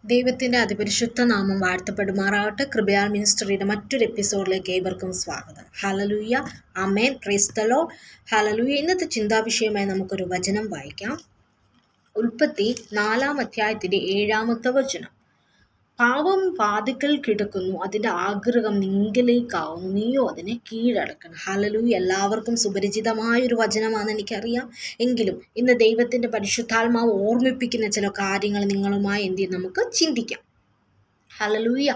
ദൈവത്തിൻ്റെ അതിപരിശുദ്ധ നാമം വാഴ്ത്തപ്പെടുമാറാകട്ടെ. കൃപയാൽ മിനിസ്റ്ററിയുടെ മറ്റൊരു എപ്പിസോഡിലേക്ക് ഏവർക്കും സ്വാഗതം. Hallelujah, amen, praise the Lord. Hallelujah. ഇന്നത്തെ ചിന്താവിഷയമായി നമുക്കൊരു വചനം വായിക്കാം. ഉൽപ്പത്തി 4-ാം അധ്യായത്തിൻ്റെ 7-ാമത്തെ വചനം. പാവം വാതിക്കൽ കിടക്കുന്നു, അതിൻ്റെ ആഗ്രഹം നിങ്കലേക്കാവുന്നു, നീയോ അതിനെ കീഴടക്കണം. ഹല്ലേലൂയ. എല്ലാവർക്കും സുപരിചിതമായൊരു വചനമാണെന്ന് എനിക്കറിയാം. എങ്കിലും ഇന്ന് ദൈവത്തിൻ്റെ പരിശുദ്ധാത്മാവ് ഓർമ്മിപ്പിക്കുന്ന ചില കാര്യങ്ങൾ നിങ്ങളുമായി നമുക്ക് ചിന്തിക്കാം. ഹല്ലേലൂയ.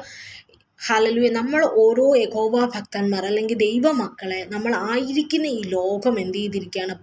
ഹല്ലേലൂയ. നമ്മൾ ഓരോ യഹോവ ഭക്തന്മാർ അല്ലെങ്കിൽ ദൈവമക്കളെ നമ്മൾ ആയിരിക്കുന്ന ഈ ലോകം എന്ത് ചെയ്തിരിക്കുകയാണ്?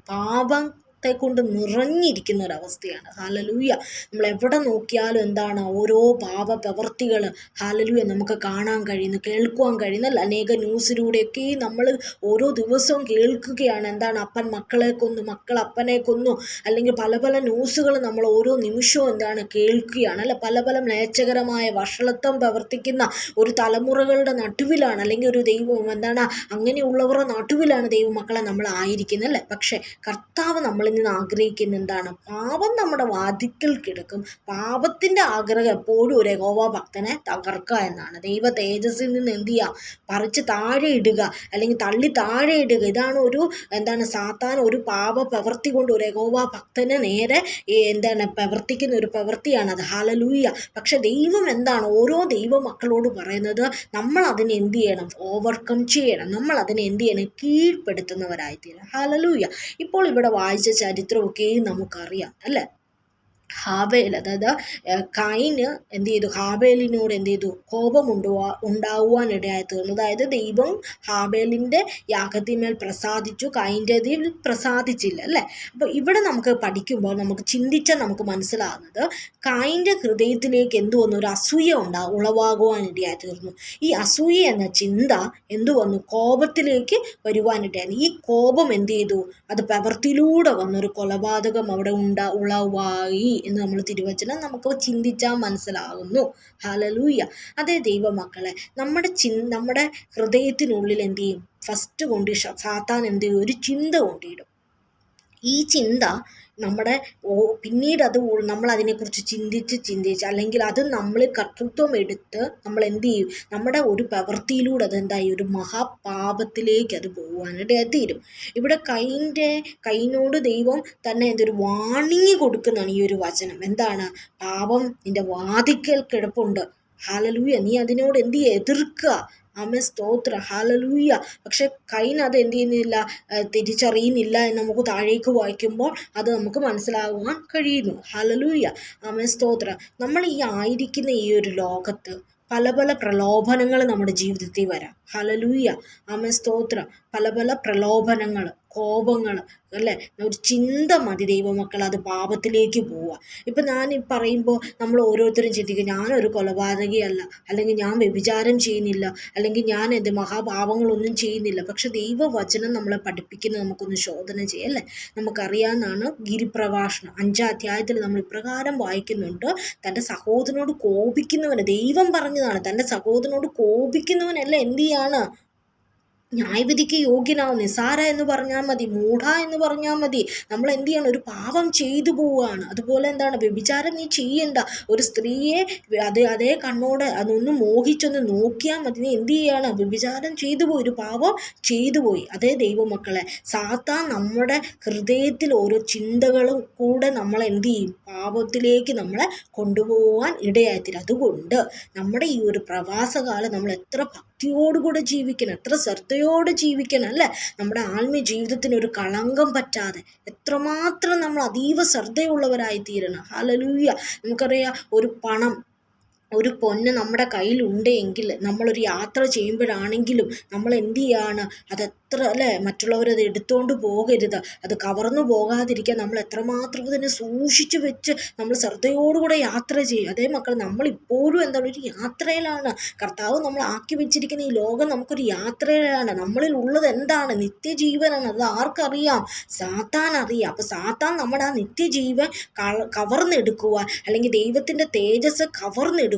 കൊണ്ട് നിറഞ്ഞിരിക്കുന്ന ഒരവസ്ഥയാണ്. ഹല്ലേലൂയ. നമ്മൾ എവിടെ നോക്കിയാലും എന്താണ്? ഓരോ പാപ പ്രവൃത്തികൾ ഹല്ലേലൂയ നമുക്ക് കാണാൻ കഴിയുന്നു, കേൾക്കുവാൻ കഴിയുന്നല്ല. അനേക ന്യൂസിലൂടെയൊക്കെ നമ്മൾ ഓരോ ദിവസവും കേൾക്കുകയാണ്. എന്താണ്? അപ്പൻ മക്കളെ കൊന്നു, മക്കൾ അപ്പനെ കൊന്നു, അല്ലെങ്കിൽ പല പല ന്യൂസുകൾ നമ്മൾ ഓരോ നിമിഷവും എന്താണ് കേൾക്കുകയാണ് അല്ല. പല പല മ്ലേച്ഛകരമായ വഷളത്വം പ്രവർത്തിക്കുന്ന ഒരു തലമുറകളുടെ നടുവിലാണ്, അല്ലെങ്കിൽ ഒരു ദൈവം എന്താണ് അങ്ങനെയുള്ളവരുടെ നടുവിലാണ് ദൈവമക്കളെ നമ്മൾ ആയിരിക്കുന്നത് അല്ലേ. പക്ഷേ കർത്താവ് നമ്മളിൽ നിന്ന് ആഗ്രഹിക്കുന്ന എന്താണ്? പാപം നമ്മുടെ വാതിക്കൽ കിടക്കും. പാപത്തിൻ്റെ ആഗ്രഹം എപ്പോഴും ഒരു യഹോവ ഭക്തനെ തകർക്കുക എന്നാണ്. ദൈവ തേജസ്സിൽ നിന്ന് എന്ത് ചെയ്യുക? പറിച്ച് താഴെ ഇടുക, അല്ലെങ്കിൽ തള്ളി താഴെ ഇടുക. ഇതാണ് സാത്താൻ ഒരു പാപ പ്രവൃത്തി കൊണ്ട് ഒരു യഹോവ ഭക്തന് നേരെ പ്രവർത്തിക്കുന്ന ഒരു പ്രവൃത്തിയാണത്. ഹല്ലേലൂയ. പക്ഷെ ദൈവം എന്താണ് ഓരോ ദൈവ മക്കളോട് പറയുന്നത്? നമ്മൾ അതിനെ എന്ത് ചെയ്യണം? ഓവർകം ചെയ്യണം. നമ്മൾ അതിനെ എന്ത് ചെയ്യണം? കീഴ്പ്പെടുത്തുന്നവരായിത്തീരണം. ഹല്ലേലൂയ. ഇപ്പോൾ ഇവിടെ വായിച്ച ചരിത്രമൊക്കെയും നമുക്കറിയാം അല്ലേ. ഹാബേൽ, അതായത് കൈന് എന്ത് ചെയ്തു? ഹാബേലിനോട് എന്ത് ചെയ്തു? കോപം ഉണ്ടാകുവാനിടയായി തീർന്നു. അതായത് ദൈവം ഹാബേലിൻ്റെ യാഗത്തിന്മേൽ പ്രസാദിച്ചു, കൈൻ്റെതിൽ പ്രസാദിച്ചില്ല അല്ലേ. അപ്പോൾ ഇവിടെ നമുക്ക് പഠിക്കുമ്പോൾ നമുക്ക് ചിന്തിച്ചാൽ നമുക്ക് മനസ്സിലാകുന്നത് കൈൻ്റെ ഹൃദയത്തിലേക്ക് എന്തു വന്നു? ഒരു അസൂയ ഉളവാകുവാനിടയായി തീർന്നു. ഈ അസൂയ എന്ന ചിന്ത എന്തു വന്നു? കോപത്തിലേക്ക് വരുവാനിടയായി. ഈ കോപം എന്ത് ചെയ്തു? അത് പ്രവൃത്തിയിലൂടെ വന്നൊരു കൊലപാതകം അവിടെ ഉളവായി എന്ന് നമ്മൾ തിരുവചനം നമുക്ക് ചിന്തിച്ചാൽ മനസ്സിലാകുന്നു. ഹല്ലേലൂയ. അതേ ദൈവമക്കളെ, നമ്മുടെ ഹൃദയത്തിനുള്ളിൽ എന്ത് ചെയ്യും? ഫസ്റ്റ് കൊണ്ട് സാത്താൻ എന്ത് ചെയ്യും? ഒരു ചിന്ത കൊണ്ടിടും. ഈ ചിന്ത പിന്നീട് നമ്മൾ അതിനെക്കുറിച്ച് ചിന്തിച്ച് അല്ലെങ്കിൽ അത് നമ്മൾ കർത്തൃത്വം എടുത്ത് നമ്മൾ എന്ത് ചെയ്യും? നമ്മുടെ ഒരു പ്രവൃത്തിയിലൂടെ അതെന്തായി? ഒരു മഹാപാപത്തിലേക്ക് അത് പോകാനിടയായി തീരും. ഇവിടെ കൈനോട് ദൈവം തന്നെ എന്തൊരു വാണിംഗ് കൊടുക്കുന്നതാണ് ഈ ഒരു വചനം. എന്താണ്? പാപം നിന്റെ വാതിക്കൽ കിടപ്പുണ്ട്. ഹല്ലേലൂയ. നീ അതിനോട് എന്ത് ചെയ്യുക? എതിർക്കുക. ആമേൻ, സ്തോത്രം. ഹല്ലേലൂയ. പക്ഷെ കൈൻ അത് എന്ത് ചെയ്യുന്നില്ല, തിരിച്ചറിയുന്നില്ല എന്ന് നമുക്ക് താഴേക്ക് വായിക്കുമ്പോൾ അത് നമുക്ക് മനസ്സിലാകുവാൻ കഴിയുന്നു. ഹല്ലേലൂയ. ആമേൻ, സ്തോത്രം. നമ്മൾ ഈ ആയിരിക്കുന്ന ഈ ഒരു ലോകത്ത് പല പല പ്രലോഭനങ്ങൾ നമ്മുടെ ജീവിതത്തിൽ വരാം. ഹല്ലേലൂയ. ആമേൻ, സ്തോത്രം. പല പല പ്രലോഭനങ്ങൾ, കോപങ്ങൾ അല്ലേ. ഒരു ചിന്ത മതി ദൈവമക്കൾ അത് പാപത്തിലേക്ക് പോവുക. ഇപ്പം ഞാൻ പറയുമ്പോൾ നമ്മൾ ഓരോരുത്തരും ചിന്തിക്കും, ഞാനൊരു കൊലപാതകയല്ല, അല്ലെങ്കിൽ ഞാൻ വ്യഭിചാരം ചെയ്യുന്നില്ല, അല്ലെങ്കിൽ ഞാൻ മഹാപാപങ്ങളൊന്നും ചെയ്യുന്നില്ല. പക്ഷെ ദൈവവചനം നമ്മളെ പഠിപ്പിക്കുന്നത് നമുക്കൊന്ന് ശോധന ചെയ്യും അല്ലേ. നമുക്കറിയാവുന്നതാണ് ഗിരിപ്രഭാഷണം 5-ാം അധ്യായത്തിൽ നമ്മൾ ഇപ്രകാരം വായിക്കുന്നുണ്ട്. തൻ്റെ സഹോദരനോട് കോപിക്കുന്നവന്, ദൈവം പറഞ്ഞതാണ്, തൻ്റെ സഹോദരനോട് കോപിക്കുന്നവനല്ല എന്ത് ചെയ്യാണ്? ന്യായവിധിക്ക് യോഗ്യനാവും. നിസാര എന്ന് പറഞ്ഞാൽ മതി, മൂഢ എന്ന് പറഞ്ഞാൽ മതി. നമ്മൾ എന്ത് ചെയ്യണം? ഒരു പാപം ചെയ്തു പോവുകയാണ്. അതുപോലെ എന്താണ്? വ്യഭിചാരം നീ ചെയ്യണ്ട. ഒരു സ്ത്രീയെ അതേ കണ്ണോടെ അതൊന്ന് മോഹിച്ചൊന്ന് നോക്കിയാൽ മതി. നീ എന്ത് ചെയ്യാണ്? വ്യഭിചാരം ചെയ്തു പോയി, ഒരു പാപം ചെയ്തു പോയി. അതേ ദൈവമക്കളെ, സാത്താൻ നമ്മുടെ ഹൃദയത്തിൽ ഓരോ ചിന്തകളും കൂടെ നമ്മൾ എന്ത് ചെയ്യും? പാപത്തിലേക്ക് നമ്മളെ കൊണ്ടുപോകാൻ ഇടയായിത്തീരും. അതുകൊണ്ട് നമ്മുടെ ഈ ഒരു പ്രവാസകാലം നമ്മൾ എത്ര ഭക്തിയോടുകൂടെ ജീവിക്കണം, എത്ര ശ്രദ്ധയോടെ ജീവിക്കണം അല്ലേ. നമ്മുടെ ആത്മീയ ജീവിതത്തിന് ഒരു കളങ്കം പറ്റാതെ എത്രമാത്രം നമ്മൾ അതീവ ശ്രദ്ധയുള്ളവരായി തീരണം. ഹല്ലേലൂയ. നമുക്കറിയാം, ഒരു പൊന്ന് നമ്മുടെ കയ്യിലുണ്ടെങ്കിൽ നമ്മളൊരു യാത്ര ചെയ്യുമ്പോഴാണെങ്കിലും നമ്മൾ എന്ത് ചെയ്യാണ്? അതെത്ര അല്ലേ, മറ്റുള്ളവരത് എടുത്തുകൊണ്ട് പോകരുത്, അത് കവർന്നു പോകാതിരിക്കാൻ നമ്മൾ എത്രമാത്രം അതിനെ സൂക്ഷിച്ചു വെച്ച് നമ്മൾ ശ്രദ്ധയോടുകൂടെ യാത്ര ചെയ്യും. അതേ മക്കൾ, നമ്മളിപ്പോഴും ഒരു യാത്രയിലാണ്. കർത്താവ് നമ്മൾ ആക്കി വെച്ചിരിക്കുന്ന ഈ ലോകം നമുക്കൊരു യാത്രയിലാണ്. നമ്മളിൽ ഉള്ളത് എന്താണ്? നിത്യജീവനാണ്. അത് ആർക്കറിയാം? സാത്താൻ അറിയാം. അപ്പോൾ സാത്താൻ നമ്മുടെ ആ നിത്യജീവൻ കവർന്നെടുക്കുവാൻ, അല്ലെങ്കിൽ ദൈവത്തിൻ്റെ തേജസ് കവർന്നെടുക്കുവാൻ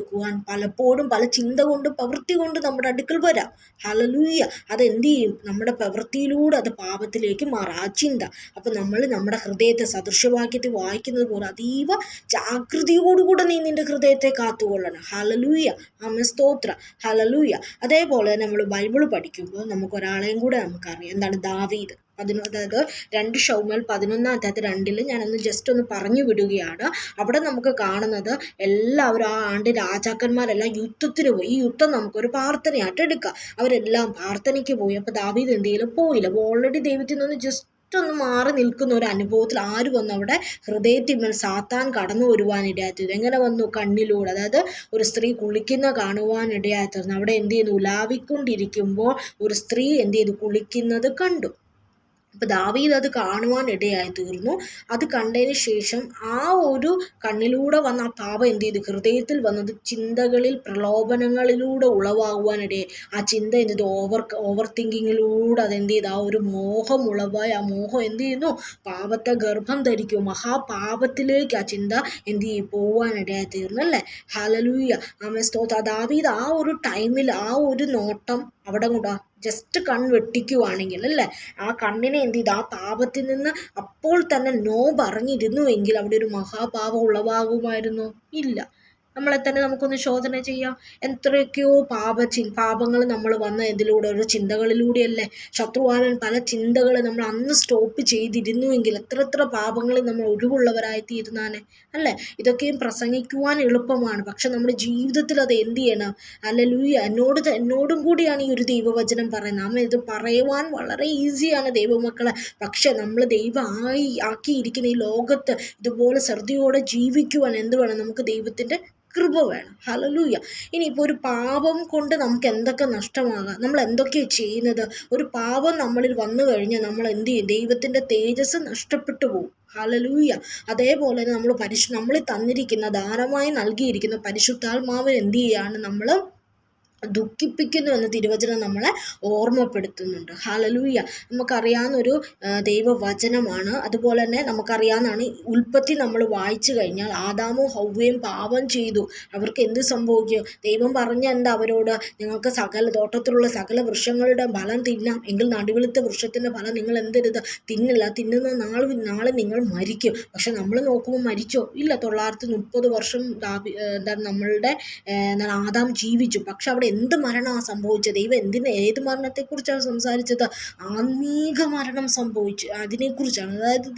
പലപ്പോഴും പല ചിന്ത കൊണ്ടും പ്രവൃത്തി കൊണ്ടും നമ്മുടെ അടുക്കൽ വരാം. ഹല്ലേലൂയ. അതെന്ത് ചെയ്യും? നമ്മുടെ പ്രവൃത്തിയിലൂടെ അത് പാപത്തിലേക്ക് മാറും ആ ചിന്ത. അപ്പം നമ്മൾ നമ്മുടെ ഹൃദയത്തെ സദൃശവാക്യത്തിൽ വായിക്കുന്നത് പോലെ അതീവ ജാഗ്രതയോടുകൂടെ നീ നിന്റെ ഹൃദയത്തെ കാത്തുകൊള്ളണം. ഹല്ലേലൂയ. ആമേൻ. സ്തോത്രം. ഹല്ലേലൂയ. അതേപോലെ നമ്മൾ ബൈബിൾ പഠിക്കുമ്പോൾ നമുക്കൊരാളെയും കൂടെ നമുക്കറിയാം. എന്താണ്? ദാവീദ്. അതായത് 2 ശമൂവേൽ 11:2 ഞാനൊന്ന് ജസ്റ്റ് ഒന്ന് പറഞ്ഞു വിടുകയാണ്. അവിടെ നമുക്ക് കാണുന്നത് എല്ലാവരും ആ ആണ്ട് രാജാക്കന്മാരെല്ലാം യുദ്ധത്തിന് പോയി. ഈ യുദ്ധം നമുക്കൊരു പ്രാർത്ഥനയായിട്ട് എടുക്കാം. അവരെല്ലാം പ്രാർത്ഥനയ്ക്ക് പോയി. അപ്പോൾ ദാവീദ് എന്തെങ്കിലും പോയില്ല. അപ്പോൾ ഓൾറെഡി ദൈവത്തിൽ നിന്ന് ജസ്റ്റ് ഒന്ന് മാറി നിൽക്കുന്ന ഒരു അനുഭവത്തിൽ ആര് വന്നു? അവിടെ ഹൃദയത്തിന്മേൽ സാത്താൻ കടന്നു വരുവാനിടയാത്തത്. എങ്ങനെ വന്നു? കണ്ണിലൂടെ. അതായത് ഒരു സ്ത്രീ കുളിക്കുന്ന കാണുവാനിടയാത്തത്. അവിടെ എന്ത് ചെയ്യുന്നു? ഉലാവിക്കൊണ്ടിരിക്കുമ്പോൾ ഒരു സ്ത്രീ എന്ത് ചെയ്തു? കുളിക്കുന്നത് കണ്ടു. അപ്പോൾ ദാവീദ് അത് കാണുവാൻ ഇടയായി തീർന്നു. അത് കണ്ടതിന് ശേഷം ആ ഒരു കണ്ണിലൂടെ വന്ന ആ പാപം എന്ത് ചെയ്തു? ഹൃദയത്തിൽ വന്നത് ചിന്തകളിൽ പ്രലോഭനങ്ങളിലൂടെ ഉളവാകുവാനിടയായി. ആ ചിന്ത എന്ത് ചെയ്തു? ഓവർ തിങ്കിങ്ങിലൂടെ അതെന്ത് ചെയ്തു? ആ ഒരു മോഹം ഉളവായി. ആ മോഹം എന്ത് ചെയ്യുന്നു? പാപത്തെ ഗർഭം ധരിക്കും. മഹാപാപത്തിലേക്ക് ആ ചിന്ത എന്ത് ചെയ്യും? പോവാനിടയായി തീർന്നു അല്ലേ? ഹല്ലേലൂയ. ആമേൻ. സ്തോത്രം. ദാവീദ് ആ ഒരു ടൈമിൽ ആ ഒരു നോട്ടം അവിടെ കൂടാ ജസ്റ്റ് കൺവെട്ടിക്കുവാണെങ്കിൽ അല്ലേ, ആ കണ്ണിനെ എന്ത് ചെയ്തു? ആ പാപത്തിൽ നിന്ന് അപ്പോൾ തന്നെ നോ പറഞ്ഞിരുന്നുവെങ്കിൽ അവിടെ ഒരു മഹാപാപം ഉളവാകുമായിരുന്നോ? ഇല്ല. നമ്മളെ തന്നെ നമുക്കൊന്ന് ശോധന ചെയ്യാം. എത്രയൊക്കെയോ പാപങ്ങൾ നമ്മൾ വന്ന ഇതിലൂടെ ഒരു ചിന്തകളിലൂടെയല്ലേ. ശത്രുവാനൻ പല ചിന്തകൾ നമ്മൾ അന്ന് സ്റ്റോപ്പ് ചെയ്തിരുന്നുവെങ്കിൽ എത്ര പാപങ്ങൾ നമ്മൾ ഒഴിവുള്ളവരായി തീരുന്നാനെ അല്ലേ. ഇതൊക്കെയും പ്രസംഗിക്കുവാൻ എളുപ്പമാണ്, പക്ഷെ നമ്മുടെ ജീവിതത്തിൽ അത് എന്ത് ചെയ്യണം? ഹല്ലേലൂയ. എന്നോടും കൂടിയാണ് ഈ ഒരു ദൈവവചനം പറയുന്നത്. നാം ഇത് പറയുവാൻ വളരെ ഈസിയാണ് ദൈവമക്കളെ, പക്ഷെ നമ്മൾ ആക്കിയിരിക്കുന്ന ഈ ലോകത്ത് ഇതുപോലെ ശ്രദ്ധയോടെ ജീവിക്കുവാൻ എന്ത് വേണം? നമുക്ക് ദൈവത്തിൻ്റെ കൃപ വേണം. ഹല്ലേലൂയ. ഇനിയിപ്പോൾ ഒരു പാപം കൊണ്ട് നമുക്ക് എന്തൊക്കെ നഷ്ടമാകാം? നമ്മൾ എന്തൊക്കെയാണ് ചെയ്യുന്നത്? ഒരു പാപം നമ്മളിൽ വന്നു കഴിഞ്ഞാൽ നമ്മൾ എന്ത് ചെയ്യും? ദൈവത്തിൻ്റെ തേജസ് നഷ്ടപ്പെട്ടു പോകും. ഹല്ലേലൂയ. അതേപോലെ നമ്മളിൽ തന്നിരിക്കുന്ന ദാനമായി നൽകിയിരിക്കുന്ന പരിശുദ്ധാത്മാവിന് എന്ത് ചെയ്യാണ്? നമ്മൾ ദുഃഖിപ്പിക്കുന്നു എന്ന തിരുവചനം നമ്മളെ ഓർമ്മപ്പെടുത്തുന്നുണ്ട്. ഹല്ലേലൂയ. നമുക്കറിയാവുന്നൊരു ദൈവവചനമാണ്. അതുപോലെ തന്നെ നമുക്കറിയാവുന്നതാണ് ഉൽപ്പത്തി നമ്മൾ വായിച്ചു കഴിഞ്ഞാൽ ആദാമും ഹൗവയും പാപം ചെയ്തു. അവർക്ക് എന്ത് സംഭവിക്കും? ദൈവം പറഞ്ഞ എന്താ അവരോട്? നിങ്ങൾക്ക് തോട്ടത്തിലുള്ള സകല വൃക്ഷങ്ങളുടെ ഫലം തിന്നാം, എങ്കിൽ നടുവിലത്തെ വൃക്ഷത്തിൻ്റെ ഫലം നിങ്ങൾ എന്തെരുത്? തിന്നില്ല. തിന്നുന്ന നാളെ നിങ്ങൾ മരിക്കും. പക്ഷെ നമ്മൾ നോക്കുമ്പോൾ മരിച്ചോ? ഇല്ല. 930 വർഷം നമ്മളുടെ ആദാം ജീവിച്ചു. പക്ഷെ അവിടെ എന്ത് മരണമാണ് സംഭവിച്ചത്? ദൈവം ഏത് മരണത്തെക്കുറിച്ചാണ് സംസാരിച്ചത്? ആത്മീക മരണം സംഭവിച്ചു. അതിനെക്കുറിച്ചാണ്.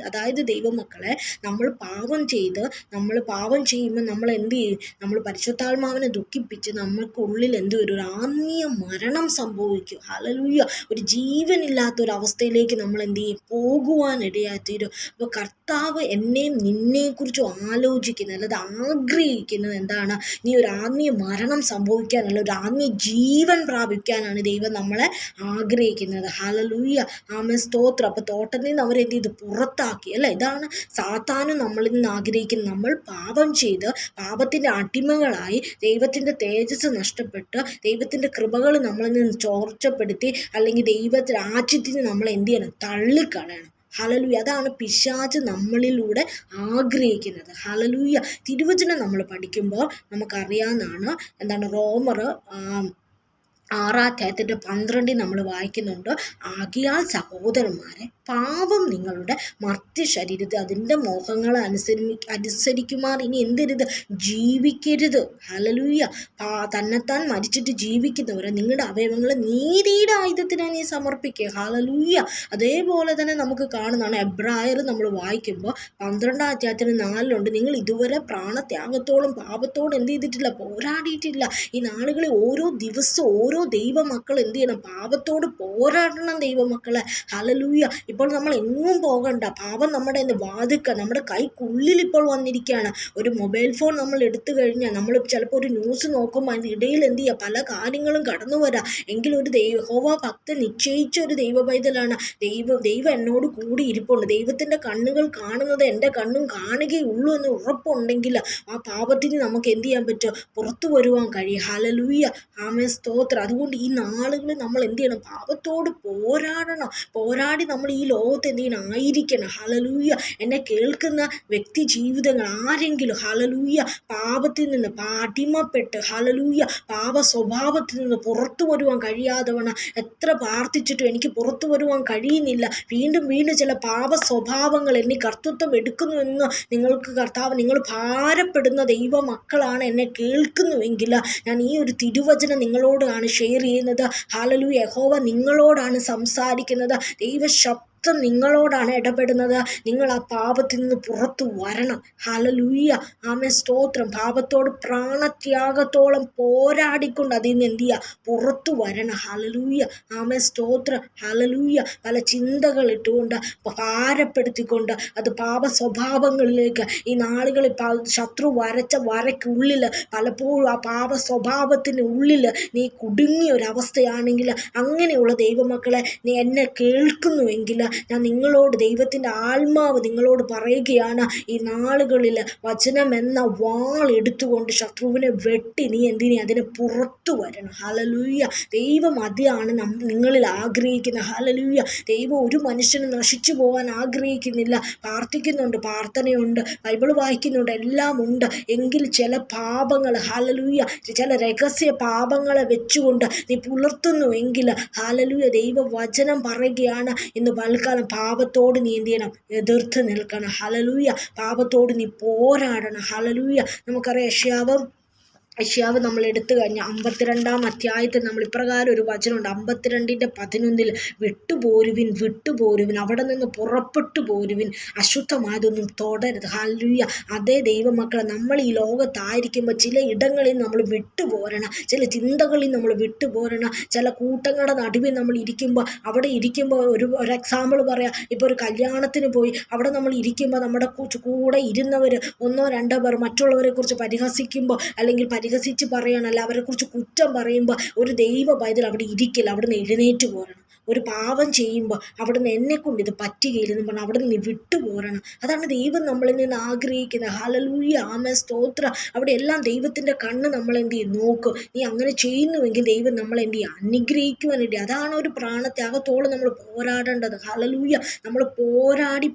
അതായത് ദൈവമക്കളെ, നമ്മൾ പാപം ചെയ്യുമ്പോൾ നമ്മൾ എന്ത് ചെയ്യും? നമ്മൾ പരിശുദ്ധാത്മാവിനെ ദുഃഖിപ്പിച്ച് നമ്മൾക്കുള്ളിൽ എന്ത് വരും? ഒരു ആത്മീയ മരണം സംഭവിക്കും. ഹല്ലേലൂയ. ഒരു ജീവനില്ലാത്തൊരവസ്ഥയിലേക്ക് നമ്മൾ എന്ത് ചെയ്യും? പോകുവാനിടയായിത്തീരും. അപ്പോൾ കർത്താവ് എന്നെയും നിന്നെക്കുറിച്ചും ആലോചിക്കുന്നത്, അല്ലാതെ ആഗ്രഹിക്കുന്നത് എന്താണ്? നീ ഒരു ആത്മീയ മരണം സംഭവിക്കാനല്ല, ഒരു ആത്മീയ ജീവൻ പ്രാപിക്കാനാണ് ദൈവം നമ്മളെ ആഗ്രഹിക്കുന്നത്. ഹല്ലേലൂയ. ആമേൻ. സ്തോത്രം. അപ്പോൾ തോട്ടത്തിൽ നിന്ന് അവരെന്ത് ചെയ്ത്? പുറത്താക്കി അല്ലേ. ഇതാണ് സാത്താനും നമ്മളിൽ നിന്ന് ആഗ്രഹിക്കുന്നത്. നമ്മൾ പാപം ചെയ്ത് പാപത്തിൻ്റെ അടിമകളായി ദൈവത്തിൻ്റെ തേജസ് നഷ്ടപ്പെട്ട് ദൈവത്തിൻ്റെ കൃപകൾ നമ്മളിൽ നിന്ന് ചോർച്ചപ്പെടുത്തി അല്ലെങ്കിൽ രാജ്യത്തിന് നമ്മൾ എന്ത് ചെയ്യണം? തള്ളിക്കളയണം. ഹല്ലേലൂയ. അതാണ് പിശാച് നമ്മളിലൂടെ ആഗ്രഹിക്കുന്നത്. ഹല്ലേലൂയ. തിരുവചനം നമ്മൾ പഠിക്കുമ്പോൾ നമുക്കറിയാവുന്നതാണ്. എന്താണ്? റോമർ 6:12 നമ്മൾ വായിക്കുന്നുണ്ട്. ആകയാൽ സഹോദരന്മാരെ, പാപം നിങ്ങളുടെ മർത്യ ശരീരത്തിൽ അതിൻ്റെ മോഹങ്ങളെ അനുസരിക്കുമാർ ഇനി എന്തെരുത്? ജീവിക്കരുത്. ഹല്ലേലൂയ. തന്നെത്താൻ മരിച്ചിട്ട് ജീവിക്കുന്നവരെ നിങ്ങളുടെ അവയവങ്ങളെ നീതിയുടെ ആയുധത്തിനായി നീ സമർപ്പിക്കുക. ഹല്ലേലൂയ. അതേപോലെ തന്നെ നമുക്ക് കാണുന്നതാണ് എബ്രായർ നമ്മൾ വായിക്കുമ്പോൾ 12:4 നിങ്ങൾ ഇതുവരെ പ്രാണത്യാഗത്തോളം പാപത്തോട് എന്ത് ചെയ്തിട്ടില്ല? പോരാടിയിട്ടില്ല. ഈ നാളുകളിൽ ഓരോ ദിവസവും ഓരോ ദൈവമക്കൾ എന്ത് ചെയ്യണം? പാപത്തോട് പോരാടണം ദൈവമക്കളെ. ഹല്ലേലൂയ. ഇപ്പോൾ നമ്മൾ എങ്ങും പോകണ്ട. പാപം നമ്മുടെ വാതിൽക്കൽ, നമ്മുടെ കൈക്കുള്ളിൽ ഇപ്പോൾ വന്നിരിക്കുകയാണ്. ഒരു മൊബൈൽ ഫോൺ നമ്മൾ എടുത്തു കഴിഞ്ഞാൽ നമ്മൾ ചിലപ്പോൾ ഒരു ന്യൂസ് നോക്കുമ്പോൾ അതിൻ്റെ ഇടയിൽ എന്ത് ചെയ്യുക? പല കാര്യങ്ങളും കടന്നു വരാം. എങ്കിലും ഒരു യഹോവ ഭക്തൻ നിശ്ചയിച്ച ഒരു ദൈവ പൈതലാണ്. ദൈവം എന്നോട് കൂടി ഇരിപ്പുണ്ട്. ദൈവത്തിൻ്റെ കണ്ണുകൾ കാണുന്നത് എൻ്റെ കണ്ണും കാണുകയുള്ളൂ എന്ന് ഉറപ്പുണ്ടെങ്കിൽ ആ പാപത്തിന് നമുക്ക് എന്ത് ചെയ്യാൻ പറ്റും? പുറത്തു വരുവാൻ കഴിയും. ഹല്ലേലൂയ. ആമേൻ. സ്തോത്രം. സ്തോത്രം. അതുകൊണ്ട് ഈ നാളുകളിൽ നമ്മൾ എന്ത് ചെയ്യണം? പാപത്തോട് പോരാടണം. പോരാടി നമ്മൾ ഈ ലോകത്ത് എന്ത് ചെയ്യണം? ആയിരിക്കണം. ഹല്ലേലൂയ. എന്നെ കേൾക്കുന്ന വ്യക്തി ജീവിതങ്ങൾ ആരെങ്കിലും ഹല്ലേലൂയ പാപത്തിൽ നിന്ന് അടിമപ്പെട്ട് ഹല്ലേലൂയ പാപ സ്വഭാവത്തിൽ നിന്ന് പുറത്തു വരുവാൻ കഴിയാതെ വേണം എത്ര പ്രാർത്ഥിച്ചിട്ടും എനിക്ക് പുറത്തു വരുവാൻ കഴിയുന്നില്ല, വീണ്ടും വീണ്ടും ചില പാപ സ്വഭാവങ്ങൾ എന്നെ കർത്തൃത്വം എടുക്കുന്നുവെന്ന് നിങ്ങൾക്ക് കർത്താവ്, നിങ്ങൾ ഭാരപ്പെടുന്ന ദൈവ മക്കളാണ് എന്നെ കേൾക്കുന്നുവെങ്കിൽ ഞാൻ ഈ ഒരു തിരുവചനം നിങ്ങളോടാണ് ഷെയർ ചെയ്യുന്നത്. ഹല്ലേലൂയ. യഹോവ നിങ്ങളോടാണ് സംസാരിക്കുന്നത്. നിങ്ങളോടാണ് ഇടപെടുന്നത്. നിങ്ങൾ ആ പാപത്തിൽ നിന്ന് പുറത്തു വരണം. ഹല്ലേലൂയ. ആമേൻ. സ്തോത്രം. പാപത്തോട് പ്രാണത്യാഗത്തോളം പോരാടിക്കൊണ്ട് അതിൽ നിന്ന് എന്ത് ചെയ്യുക? പുറത്തു വരണം. ഹല്ലേലൂയ. ആമേൻ. സ്തോത്രം. ഹല്ലേലൂയ. പല ചിന്തകൾ ഇട്ടുകൊണ്ട് ഭാരപ്പെടുത്തിക്കൊണ്ട് അത് പാപ സ്വഭാവങ്ങളിലേക്ക് ഈ നാളുകളിൽ ശത്രു വരച്ച വരയ്ക്കുള്ളിൽ പലപ്പോഴും ആ പാപ സ്വഭാവത്തിന് ഉള്ളിൽ നീ കുടുങ്ങിയ ഒരവസ്ഥയാണെങ്കിൽ, അങ്ങനെയുള്ള ദൈവമക്കളെ നീ എന്നെ കേൾക്കുന്നുവെങ്കിൽ ഞാൻ നിങ്ങളോട്, ദൈവത്തിൻ്റെ ആത്മാവ് നിങ്ങളോട് പറയുകയാണ്, ഈ നാളുകളിൽ വചനം എന്ന വാൾ എടുത്തുകൊണ്ട് ശത്രുവിനെ വെട്ടി നീ അതിനെ പുറത്തു വരണം. ഹല്ലേലൂയ. ദൈവം അതാണ് നിങ്ങളിൽ ആഗ്രഹിക്കുന്നത്. ഹല്ലേലൂയ. ദൈവം ഒരു മനുഷ്യനും നശിച്ചു പോകാൻ ആഗ്രഹിക്കുന്നില്ല. പ്രാർത്ഥിക്കുന്നുണ്ട്, പ്രാർത്ഥനയുണ്ട്, ബൈബിൾ വായിക്കുന്നുണ്ട്, എല്ലാം ഉണ്ട്. എങ്കിൽ ചില പാപങ്ങൾ ഹല്ലേലൂയ, ചില രഹസ്യ പാപങ്ങളെ വെച്ചുകൊണ്ട് നീ പുലർത്തുന്നുവെങ്കിൽ ഹല്ലേലൂയ, ദൈവവചനം പറയുകയാണ് ഇന്ന് കാലം പാപത്തോട് നീ എന്ത് ചെയ്യണം? എതിർത്ത് നിൽക്കണം. ഹല്ലേലൂയ. പാപത്തോട് നീ പോരാടണം. ഹല്ലേലൂയ. നമുക്കറിയാം യശയ്യാവ് നമ്മൾ എടുത്തു കഴിഞ്ഞാൽ 52-ാം അധ്യായത്തിൽ നമ്മൾ ഇപ്രകാരം ഒരു വചനമുണ്ട്. 52:11 വിട്ടുപോരുവിൻ, അവിടെ നിന്ന് പുറപ്പെട്ടു പോരുവിൻ, അശുദ്ധമായതൊന്നും തുടരുത്. ഹല്ലേലൂയ. അതേ ദൈവമക്കളെ, നമ്മൾ ഈ ലോകത്തായിരിക്കുമ്പോൾ ചില ഇടങ്ങളിൽ നമ്മൾ വിട്ടുപോരണം, ചില ചിന്തകളിൽ നമ്മൾ വിട്ടുപോരണം, ചില കൂട്ടങ്ങളുടെ നടുവിൽ നമ്മൾ ഇരിക്കുമ്പോൾ ഒരു എക്സാമ്പിൾ പറയാം. ഇപ്പോൾ ഒരു കല്യാണത്തിന് പോയി അവിടെ നമ്മൾ ഇരിക്കുമ്പോൾ നമ്മുടെ കൂടെ ഇരുന്നവർ 1-2 പേർ മറ്റുള്ളവരെ കുറിച്ച് പരിഹസിക്കുമ്പോൾ അല്ലെങ്കിൽ പരിഹസിച്ച് പറയണമല്ല, അവരെക്കുറിച്ച് കുറ്റം പറയുമ്പോൾ ഒരു ദൈവ പൈതൽ അവിടെ ഇരിക്കില്ല, അവിടെ നിന്ന് എഴുന്നേറ്റ് പോരണം. ഒരു പാപം ചെയ്യുമ്പോൾ അവിടുന്ന് എന്നെക്കൊണ്ട് ഇത് പറ്റുകയില്ലെന്ന് പറഞ്ഞാൽ അവിടെ നിന്ന് വിട്ടുപോരണം. അതാണ് ദൈവം നമ്മളിൽ നിന്ന് ആഗ്രഹിക്കുന്നത്. ഹല്ലേലൂയ. ആമേൻ. സ്തോത്രം. അവിടെ എല്ലാം ദൈവത്തിൻ്റെ കണ്ണ് നമ്മളെന്ത് ചെയ്യും? നോക്കും. നീ അങ്ങനെ ചെയ്യുന്നുവെങ്കിൽ ദൈവം നമ്മളെന്ത് ചെയ്യും? അനുഗ്രഹിക്കുവാനില്ല. അതാണ് ഒരു പ്രാണത്യാഗത്തോളം നമ്മൾ പോരാടേണ്ടത്. ഹല്ലേലൂയ. നമ്മൾ പോരാടി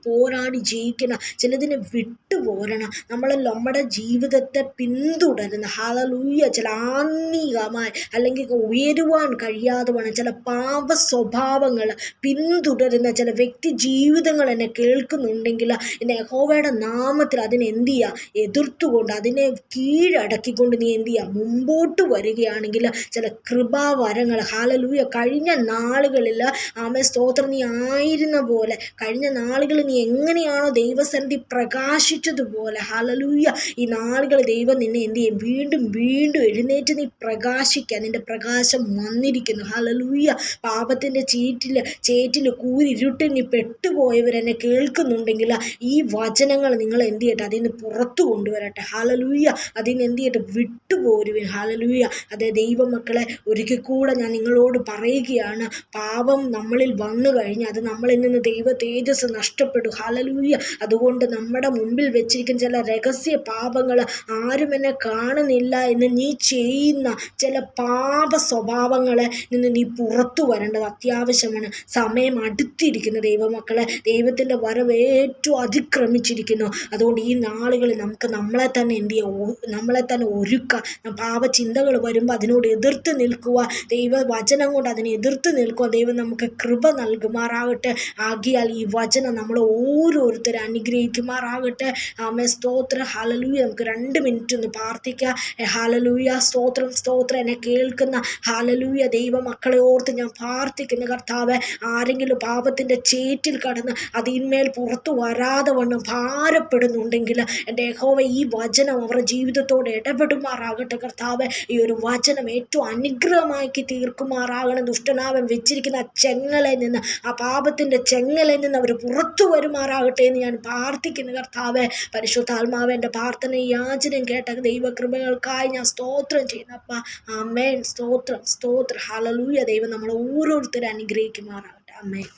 ജയിക്കണം. ചിലതിനെ വിട്ടുപോരണം. നമ്മുടെ ജീവിതത്തെ പിന്തുടരുന്ന ഹല്ലേലൂയ ചില ആത്മീകമായി അല്ലെങ്കിൽ ഉയരുവാൻ കഴിയാതെ വേണം ചില പാപ സ്വഭാവങ്ങൾ പിന്തുടരുന്ന ചില വ്യക്തി ജീവിതങ്ങൾ എന്നെ കേൾക്കുന്നുണ്ടെങ്കിൽ എന്നെ യഹോവയുടെ നാമത്തിൽ അതിനെ എന്ത് ചെയ്യുക? എതിർത്തുകൊണ്ട് അതിനെ കീഴടക്കിക്കൊണ്ട് നീ എന്ത് ചെയ്യുക? മുമ്പോട്ട് വരികയാണെങ്കിൽ ചില കൃപാവരങ്ങൾ ഹല്ലേലൂയ കഴിഞ്ഞ നാളുകളിൽ ആമേൻ. സ്തോത്രം. നീ ആയിരുന്ന പോലെ കഴിഞ്ഞ നാളുകളിൽ നീ എങ്ങനെയാണോ ദൈവസന്നിധി പ്രകാശിച്ചതുപോലെ ഹല്ലേലൂയ ഈ നാളുകൾ ദൈവം നിന്നെ എന്ത് ചെയ്യും? വീണ്ടും എഴുന്നേറ്റ് നീ പ്രകാശിക്കാൻ നിന്റെ പ്രകാശം വന്നിരിക്കുന്നു. ഹല്ലേലൂയ. പാപത്തിൻ്റെ ചേറ്റിൽ കൂരിരുട്ടിൽ നീ പെട്ടുപോയവരെന്നെ കേൾക്കുന്നുണ്ടെങ്കിൽ ഈ വചനങ്ങൾ നിങ്ങൾ എന്ത് ചെയ്യട്ടെ? അതിൽ നിന്ന് പുറത്തു കൊണ്ടുവരട്ടെ. ഹല്ലേലൂയ. അതിന് എന്ത് ചെയ്യട്ടെ? വിട്ടുപോരുവിൻ. ഹല്ലേലൂയ. അതേ ദൈവമക്കളെ, ഒരിക്കൽ കൂടെ ഞാൻ നിങ്ങളോട് പറയുകയാണ്, പാപം നമ്മളിൽ വന്നു കഴിഞ്ഞാൽ അത് നമ്മളിൽ നിന്ന് ദൈവ തേജസ് നഷ്ടപ്പെടും. ഹല്ലേലൂയ. അതുകൊണ്ട് നമ്മുടെ മുമ്പിൽ വെച്ചിരിക്കുന്ന ചില രഹസ്യ പാപങ്ങൾ, ആരും എന്നെ കാണുന്നില്ല എന്ന് നീ ചെയ്യുന്ന ചില പാപ സ്വഭാവങ്ങളെ നിന്ന് നീ പുറത്തു വരേണ്ടത് അത്യാവശ്യമാണ്. സമയം അടുത്തിരിക്കുന്നു ദൈവമക്കളെ. ദൈവത്തിൻ്റെ വരവ് ഏറ്റവും അതിക്രമിച്ചിരിക്കുന്നു. അതുകൊണ്ട് ഈ നാളുകളിൽ നമുക്ക് നമ്മളെ തന്നെ എന്ത് ചെയ്യുക? നമ്മളെ തന്നെ ഒരുക്കുക. പാപചിന്തകൾ വരുമ്പോൾ അതിനോട് എതിർത്ത് നിൽക്കുക. ദൈവവചനം കൊണ്ട് അതിനെ എതിർത്ത് നിൽക്കുക. ദൈവം നമുക്ക് കൃപ നൽകുമാറാകട്ടെ. ആകിയാൽ ഈ വചനം നമ്മൾ ഓരോരുത്തരും അനുഗ്രഹിക്കുമാറാകട്ടെ. ആമേൻ. സ്തോത്രം. ഹല്ലേലൂയ. നമുക്ക് 2 മിനിറ്റ് ഒന്ന് പ്രാർത്ഥിക്കാം. ഹല്ലേലൂയ. സ്തോത്രം. എന്നെ കേൾക്കുന്ന ഹല്ലേലൂയ ദൈവമക്കളെ ഓർത്ത് ഞാൻ പ്രാർത്ഥിക്കുന്ന കർത്താവേ, ആരെങ്കിലും പാപത്തിൻ്റെ ചേറ്റിൽ കടന്ന് അതിന്മേൽ പുറത്തു വരാതെ വണ്ണം ഭാരപ്പെടുന്നുണ്ടെങ്കിൽ എൻ്റെ യഹോവ ഈ വചനം അവരുടെ ജീവിതത്തോട് ഇടപെടുമാറാകട്ടെ. കർത്താവേ, ഈ ഒരു വചനം ഏറ്റവും അനുഗ്രഹമാക്കി തീർക്കുമാറാകണം. ദുഷ്ടനാവൻ വെച്ചിരിക്കുന്ന ആ ചെങ്ങലയിൽ നിന്ന്, ആ പാപത്തിൻ്റെ ചെങ്ങലയിൽ നിന്ന് അവർ പുറത്തു വരുമാറാകട്ടെ എന്ന് ഞാൻ പ്രാർത്ഥിക്കുന്നു കർത്താവേ. പരിശുദ്ധാത്മാവേ, എൻ്റെ പ്രാർത്ഥന യാചനയും കേട്ട ദൈവകൃപകൾക്കായി ഞാൻ സ്തോത്രം ചെയ്യുന്നപ്പ. ആമേൻ. സ്തോത്രം. ഹല്ലേലൂയ. ദൈവം നമ്മൾ ഓരോരുത്തരും അനുഗ്രഹിക്കുമാറാകട്ടെ. ആമേൻ.